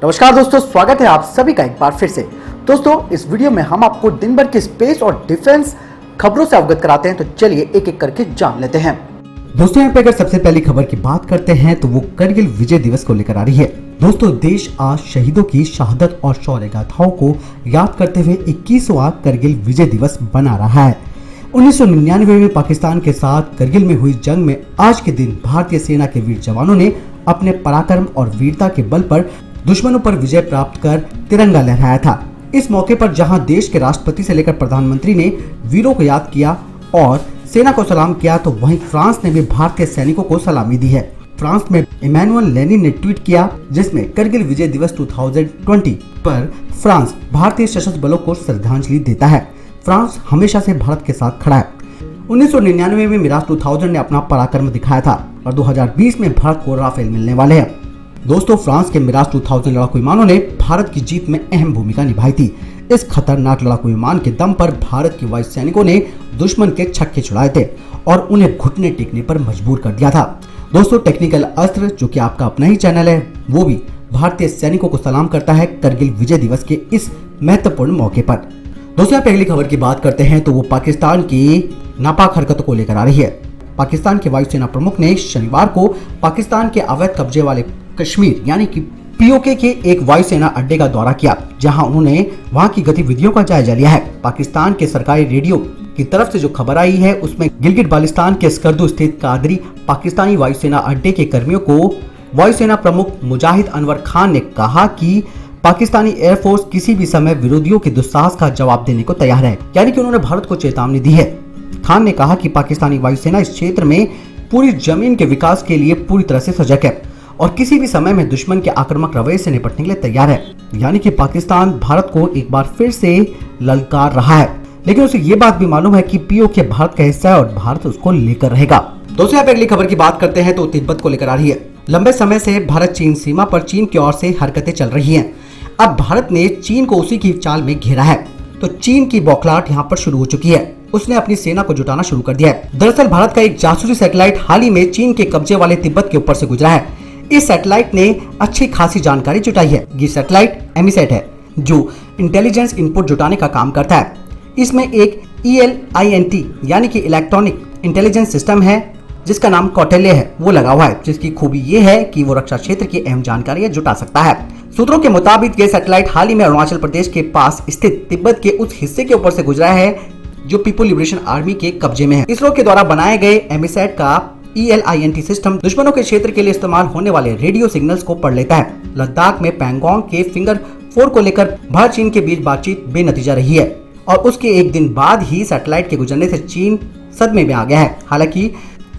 नमस्कार दोस्तों, स्वागत है आप सभी का एक बार फिर से। दोस्तों, इस वीडियो में हम आपको दिन भर की स्पेस और डिफेंस खबरों से अवगत कराते हैं, तो चलिए एक एक करके जान लेते हैं। दोस्तों, यहाँ पे अगर सबसे पहली खबर की बात करते हैं तो वो करगिल विजय दिवस को लेकर आ रही है। दोस्तों, देश आज शहीदों की शहादत और शौर्य गाथाओं को याद करते हुए 21वां करगिल विजय दिवस मना रहा है। 1999 में पाकिस्तान के साथ करगिल में हुई जंग में आज के दिन भारतीय सेना के वीर जवानों ने अपने पराक्रम और वीरता के बल पर दुश्मनों पर विजय प्राप्त कर तिरंगा लहराया था। इस मौके पर जहां देश के राष्ट्रपति से लेकर प्रधानमंत्री ने वीरों को याद किया और सेना को सलाम किया, तो वहीं फ्रांस ने भी भारतीय सैनिकों को सलामी दी है। फ्रांस में इमैनुअल लेनिन ने ट्वीट किया, जिसमें करगिल विजय दिवस 2020 पर फ्रांस भारतीय सशस्त्र बलों को श्रद्धांजलि देता है। फ्रांस हमेशा से भारत के साथ खड़ा है। 1999 में मिराज 2000 ने अपना पराक्रम दिखाया था और 2020 में भारत को राफेल मिलने वाले हैं। दोस्तों, फ्रांस के मिराज 2000 लड़ाकू विमानों ने भारत की जीत में अहम भूमिका निभाई थी। इस खतरनाक लड़ाकू विमान के दम पर भारत के वायु सैनिकों ने दुश्मन के छक्के छुड़ाए थे और उन्हें घुटने टेकने पर मजबूर कर दिया था। दोस्तों, टेक्निकल अस्त्र, जो कि आपका अपना ही चैनल है, वो भी भारतीय सैनिकों को सलाम करता है करगिल विजय दिवस के इस महत्वपूर्ण मौके पर। दोस्तों, पहली खबर की बात करते हैं तो वो पाकिस्तान की नापाक हरकतों को लेकर आ रही है। पाकिस्तान के वायुसेना प्रमुख ने शनिवार को पाकिस्तान के अवैध कब्जे वाले कश्मीर यानी कि पीओके के एक वायुसेना अड्डे का दौरा किया, जहां उन्होंने वहां की गतिविधियों का जायजा लिया है। पाकिस्तान के सरकारी रेडियो की तरफ से जो खबर आई है, उसमें गिलगित बाल्टिस्तान के स्कर्दू स्थित कादरी पाकिस्तानी वायुसेना अड्डे के कर्मियों को वायुसेना प्रमुख मुजाहिद अनवर खान ने कहा कि पाकिस्तानी एयरफोर्स किसी भी समय विरोधियों के दुस्साहस का जवाब देने को तैयार है, यानी कि उन्होंने भारत को चेतावनी दी है। खान ने कहा कि पाकिस्तानी वायुसेना इस क्षेत्र में पूरी जमीन के विकास के लिए पूरी तरह से सजग है और किसी भी समय में दुश्मन के आक्रामक रवैये से निपटने के लिए तैयार है। यानी कि पाकिस्तान भारत को एक बार फिर से ललकार रहा है, लेकिन उसे ये बात भी मालूम है कि पीओके भारत का हिस्सा है और भारत उसको लेकर रहेगा। दोस्तों, अगली खबर की बात करते हैं तो तिब्बत को लेकर आ रही है। लंबे समय से भारत चीन सीमा पर चीन की ओर से हरकतें चल रही हैं। अब भारत ने चीन को उसी की चाल में घेरा है, तो चीन की बौखलाहट यहाँ पर शुरू हो चुकी है। उसने अपनी सेना को जुटाना शुरू कर दिया है। दरअसल भारत का एक जासूसी सैटेलाइट हाल ही में चीन के कब्जे वाले तिब्बत के ऊपर से गुजरा है। इस सैटेलाइट ने अच्छी खासी जानकारी जुटाई है। ये सैटेलाइट एमीसैट है, जो इंटेलिजेंस इनपुट जुटाने का काम करता है। इसमें एक ELINT यानी कि इलेक्ट्रॉनिक इंटेलिजेंस सिस्टम है, जिसका नाम कौटिल्य है, वो लगा हुआ है, जिसकी खूबी ये है कि वो रक्षा क्षेत्र की अहम जानकारियां जुटा सकता है। सूत्रों के मुताबिक ये सैटेलाइट हाल ही में अरुणाचल प्रदेश के पास स्थित तिब्बत के उस हिस्से के ऊपर से गुजरा है जो पीपुल लिबरेशन आर्मी के कब्जे में है। इसरो के द्वारा बनाए गए एमीसैट का ELINT सिस्टम दुश्मनों के क्षेत्र के लिए इस्तेमाल होने वाले रेडियो सिग्नल्स को पढ़ लेता है। लद्दाख में पैंगोंग के फिंगर 4 को लेकर भारत चीन के बीच बातचीत बेनतीजा रही है और उसके एक दिन बाद ही सैटेलाइट के गुजरने से चीन सदमे में आ गया है। हालांकि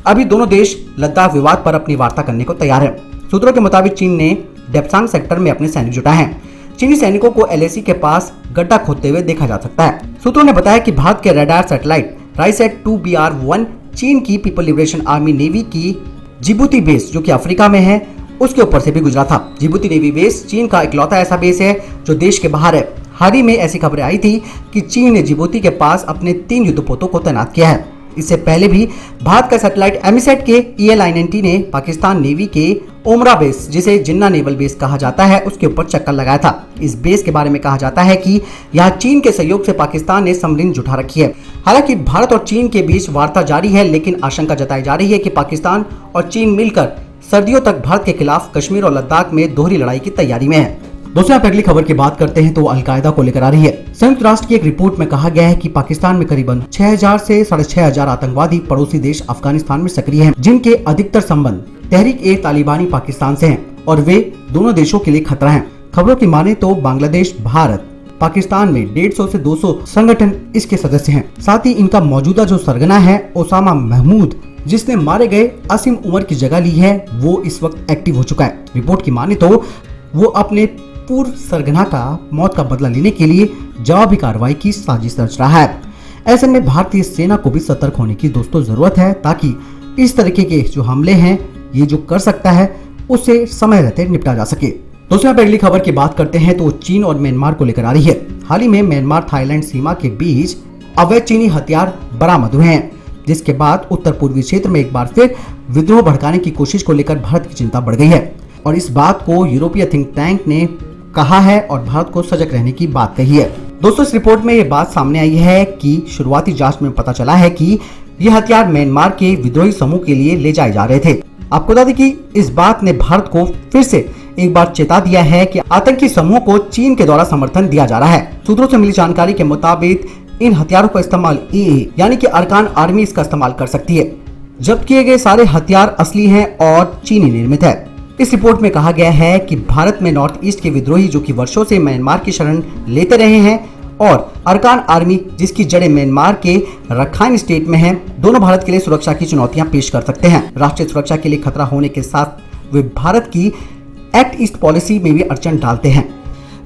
अभी दोनों देश लद्दाख विवाद पर अपनी वार्ता करने को तैयार है। सूत्रों के मुताबिक चीन ने डेप्सांग सेक्टर में अपने सैनिक जुटाए हैं। चीनी सैनिकों को LAC के पास गड्ढा खोदते हुए देखा जा सकता है। सूत्रों ने बताया कि भारत के रडार सैटेलाइट राइसैट 2BR1 चीन की पीपल लिबरेशन आर्मी नेवी की जिबूती बेस, जो कि अफ्रीका में है, उसके ऊपर से भी गुजरा था। जिबूती नेवी बेस चीन का इकलौता ऐसा बेस है जो देश के बाहर है। हाल ही में ऐसी खबरें आई थी कि चीन ने जिबूती के पास अपने 3 युद्धपोतों को तैनात किया है। इससे पहले भी भारत का सैटेलाइट एमीसैट के ELINT ने पाकिस्तान नेवी के ओमरा बेस, जिसे जिन्ना नेवल बेस कहा जाता है, उसके ऊपर चक्कर लगाया था। इस बेस के बारे में कहा जाता है कि यहाँ चीन के सहयोग से पाकिस्तान ने सबमरीन जुटा रखी है। हालांकि भारत और चीन के बीच वार्ता जारी है, लेकिन आशंका जताई जा रही है कि पाकिस्तान और चीन मिलकर सर्दियों तक भारत के खिलाफ कश्मीर और लद्दाख में दोहरी लड़ाई की तैयारी में है। दोस्तों, आप अगली खबर की बात करते हैं तो अलकायदा को लेकर आ रही है। संयुक्त राष्ट्र की एक रिपोर्ट में कहा गया है कि पाकिस्तान में करीबन 6000 से 6500 आतंकवादी पड़ोसी देश अफगानिस्तान में सक्रिय हैं, जिनके अधिकतर संबंध तहरीक-ए-तालिबानी पाकिस्तान से हैं और वे दोनों देशों के लिए खतरा हैं। खबरों की माने तो बांग्लादेश, भारत, पाकिस्तान में 150 से 200 संगठन इसके सदस्य हैं। साथ ही इनका मौजूदा जो सरगना है ओसामा महमूद, जिसने मारे गए असीम उमर की जगह ली है, वो इस वक्त एक्टिव हो चुका है। रिपोर्ट की माने तो वो अपने पूर्व सरगना का मौत का बदला लेने के लिए जवाबी कार्रवाई की साजिश रच रहा है। ऐसे में भारतीय सेना को भी सतर्क होने की दोस्तों जरूरत है, ताकि इस तरीके के जो हमले हैं, ये जो कर सकता है, उससे समय रहते निपटा जा सके। दोस्तों, अगली खबर की बात करते हैं तो चीन और म्यांमार को लेकर आ रही है। हाल ही में म्यांमार थाईलैंड सीमा के बीच अवैध चीनी हथियार बरामद हुए हैं, जिसके बाद उत्तर पूर्वी क्षेत्र में एक बार फिर विद्रोह भड़काने की कोशिश को लेकर भारत की चिंता बढ़ गई है। और इस बात को यूरोपीय थिंक टैंक ने कहा है और भारत को सजग रहने की बात कही है। दोस्तों, इस रिपोर्ट में ये बात सामने आई है कि शुरुआती जांच में पता चला है कि ये हथियार म्यांमार के विद्रोही समूह के लिए ले जाए जा रहे थे। आपको बता दें कि इस बात ने भारत को फिर से एक बार चेता दिया है कि आतंकी समूह को चीन के द्वारा समर्थन दिया जा रहा है। सूत्रों से मिली जानकारी के मुताबिक इन हथियारों का इस्तेमाल AA यानी कि अरकान आर्मी इसका इस्तेमाल कर सकती है। जब्त किए गए सारे हथियार असली हैं और चीनी निर्मित है। इस रिपोर्ट में कहा गया है कि भारत में नॉर्थ ईस्ट के विद्रोही जो कि वर्षों से म्यांमार की शरण लेते रहे हैं और अरकान आर्मी जिसकी जड़ें म्यांमार के रखाइन स्टेट में हैं, दोनों भारत के लिए सुरक्षा की चुनौतियां पेश कर सकते हैं। राष्ट्रीय सुरक्षा के लिए खतरा होने के साथ वे भारत की एक्ट ईस्ट पॉलिसी में भी अड़चन डालते हैं।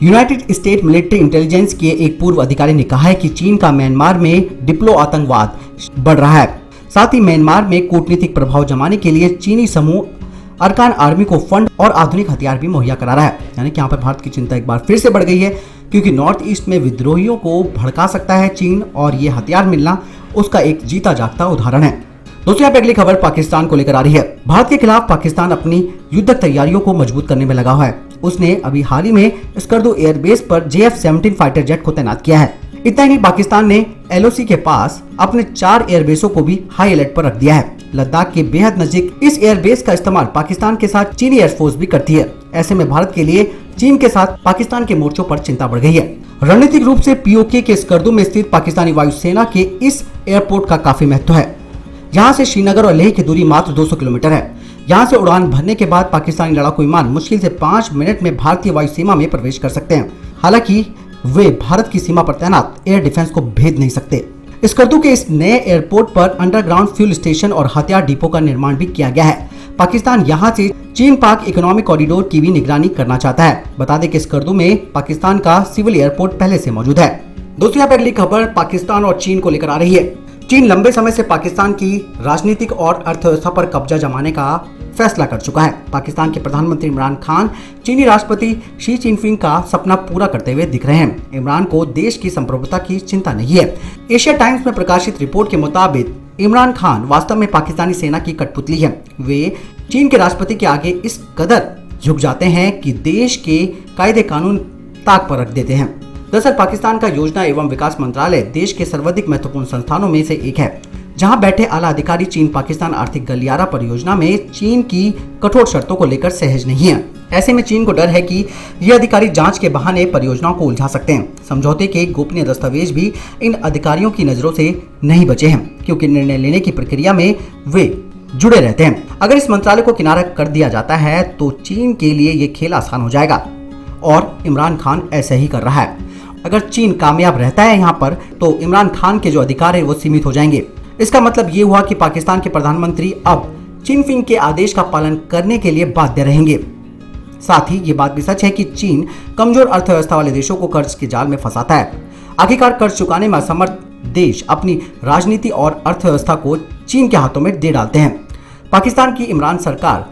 यूनाइटेड स्टेट मिलिट्री इंटेलिजेंस के एक पूर्व अधिकारी ने कहा है कि चीन का म्यांमार में डिप्लो आतंकवाद बढ़ रहा है। साथ ही म्यांमार में कूटनीतिक प्रभाव जमाने के लिए चीनी समूह अरकान आर्मी को फंड और आधुनिक हथियार भी मुहैया करा रहा है। यानी कि यहाँ पर भारत की चिंता एक बार फिर से बढ़ गई है, क्योंकि नॉर्थ ईस्ट में विद्रोहियों को भड़का सकता है चीन और ये हथियार मिलना उसका एक जीता जागता उदाहरण है। दोस्तों, यहाँ पे अगली खबर पाकिस्तान को लेकर आ रही है। भारत के खिलाफ पाकिस्तान अपनी युद्धक तैयारियों को मजबूत करने में लगा हुआ है। उसने अभी हाल ही में स्कर्दू एयरबेस पर JF-17 फाइटर जेट को तैनात किया है। इतना ही नहीं, पाकिस्तान ने LOC के पास अपने 4 एयरबेसों को भी हाई अलर्ट पर रख दिया है। लद्दाख के बेहद नजदीक इस एयरबेस का इस्तेमाल पाकिस्तान के साथ चीनी एयरफोर्स भी करती है। ऐसे में भारत के लिए चीन के साथ पाकिस्तान के मोर्चों पर चिंता बढ़ गई है। रणनीतिक रूप से POK के स्कर्दू में स्थित पाकिस्तानी वायुसेना के इस एयरपोर्ट का काफी महत्व है। यहाँ से श्रीनगर और लेह की दूरी मात्र 200 किलोमीटर है। यहाँ से उड़ान भरने के बाद पाकिस्तानी लड़ाकू विमान मुश्किल से 5 मिनट में भारतीय वायुसीमा में प्रवेश कर सकते हैं। हालांकि वे भारत की सीमा पर तैनात एयर डिफेंस को भेद नहीं सकते। स्कर्दू के इस नए एयरपोर्ट पर अंडरग्राउंड फ्यूल स्टेशन और हथियार डिपो का निर्माण भी किया गया है। पाकिस्तान यहां से चीन पाक इकोनॉमिक कॉरिडोर की भी निगरानी करना चाहता है। बता दें कि स्कर्दू में पाकिस्तान का सिविल एयरपोर्ट पहले से मौजूद है। दोस्तों, यहाँ पर अगली खबर पाकिस्तान और चीन को लेकर आ रही है। चीन लंबे समय से पाकिस्तान की राजनीतिक और अर्थव्यवस्था पर कब्जा जमाने का फैसला कर चुका है। पाकिस्तान के प्रधानमंत्री इमरान खान चीनी राष्ट्रपति शी जिनपिंग का सपना पूरा करते हुए दिख रहे हैं। इमरान को देश की संप्रभुता की चिंता नहीं है। एशिया टाइम्स में प्रकाशित रिपोर्ट के मुताबिक इमरान खान वास्तव में पाकिस्तानी सेना की कठपुतली है। वे चीन के राष्ट्रपति के आगे इस कदर झुक जाते हैं कि देश के कायदे कानून ताक पर रख देते हैं। दरअसल पाकिस्तान का योजना एवं विकास मंत्रालय देश के सर्वाधिक महत्वपूर्ण संस्थानों में से एक है, जहां बैठे आला अधिकारी चीन पाकिस्तान आर्थिक गलियारा परियोजना में चीन की कठोर शर्तों को लेकर सहज नहीं है। ऐसे में चीन को डर है कि ये अधिकारी जांच के बहाने परियोजनाओं को उलझा सकते हैं। समझौते के गोपनीय दस्तावेज भी इन अधिकारियों की नजरों से नहीं बचे हैं, क्योंकि निर्णय लेने की प्रक्रिया में वे जुड़े रहते हैं। अगर इस मंत्रालय को किनारा कर दिया जाता है तो चीन के लिए ये खेल आसान हो जाएगा और इमरान खान ऐसा ही कर रहा है। अगर चीन कामयाब रहता है यहाँ पर तो इमरान खान के जो अधिकार है वो सीमित हो जाएंगे। इसका मतलब ये हुआ कि पाकिस्तान के प्रधानमंत्री अब जिनपिंग के आदेश का पालन करने के लिए बाध्य रहेंगे। साथ ही ये बात भी सच है कि चीन कमजोर अर्थव्यवस्था वाले देशों को कर्ज के जाल में फंसाता है। आखिरकार कर्ज चुकाने में असमर्थ देश अपनी राजनीति और अर्थव्यवस्था को चीन के हाथों में दे डालते हैं। पाकिस्तान की इमरान सरकार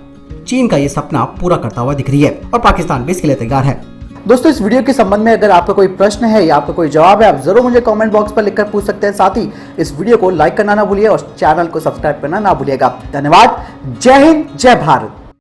चीन का ये सपना पूरा करता हुआ दिख रही है और पाकिस्तान भी इसके लिए तैयार है। दोस्तों, इस वीडियो के संबंध में अगर आपका कोई प्रश्न है या आपका कोई जवाब है, आप जरूर मुझे कमेंट बॉक्स पर लिखकर पूछ सकते हैं। साथ ही इस वीडियो को लाइक करना ना भूलिए और चैनल को सब्सक्राइब करना ना भूलिएगा। धन्यवाद। जय हिंद, जय भारत।